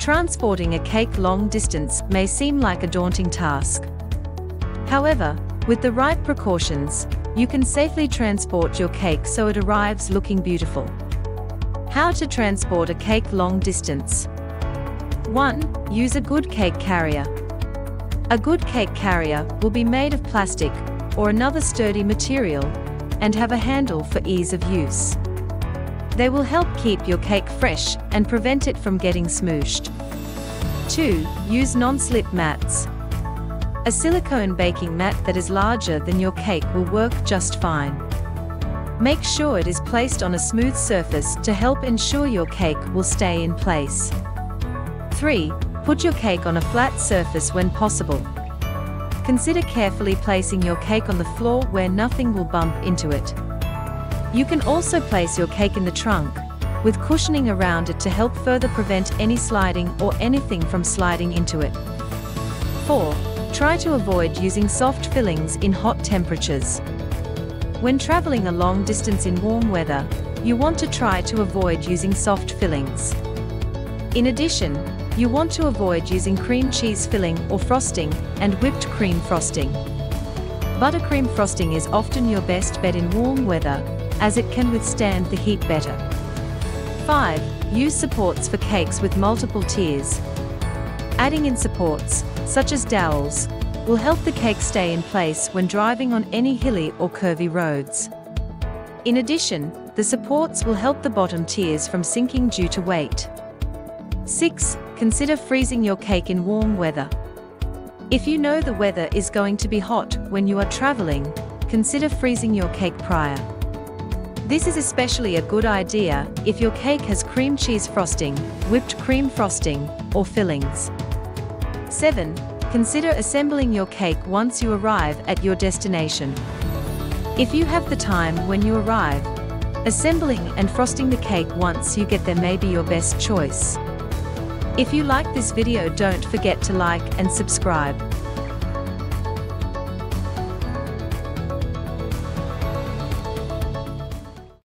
transporting a cake long distance may seem like a daunting task. However, with the right precautions, you can safely transport your cake so it arrives looking beautiful. How to transport a cake long distance. 1. Use a good cake carrier. A good cake carrier will be made of plastic or another sturdy material and have a handle for ease of use. They will help keep your cake fresh and prevent it from getting smooshed. 2. Use non-slip mats. A silicone baking mat that is larger than your cake will work just fine. Make sure it is placed on a smooth surface to help ensure your cake will stay in place. 3. Put your cake on a flat surface when possible. Consider carefully placing your cake on the floor where nothing will bump into it. You can also place your cake in the trunk, with cushioning around it to help further prevent any sliding or anything from sliding into it. 4. Try to avoid using soft fillings in hot temperatures. When traveling a long distance in warm weather, you want to try to avoid using soft fillings. In addition, you want to avoid using cream cheese filling or frosting and whipped cream frosting. Buttercream frosting is often your best bet in warm weather, as it can withstand the heat better. 5. Use supports for cakes with multiple tiers. Adding in supports, such as dowels, will help the cake stay in place when driving on any hilly or curvy roads. In addition, the supports will help the bottom tiers from sinking due to weight. 6. Consider freezing your cake in warm weather. If you know the weather is going to be hot when you are traveling, consider freezing your cake prior. This is especially a good idea if your cake has cream cheese frosting, whipped cream frosting, or fillings. 7. Consider assembling your cake once you arrive at your destination. If you have the time when you arrive, assembling and frosting the cake once you get there may be your best choice. If you like this video, don't forget to like and subscribe.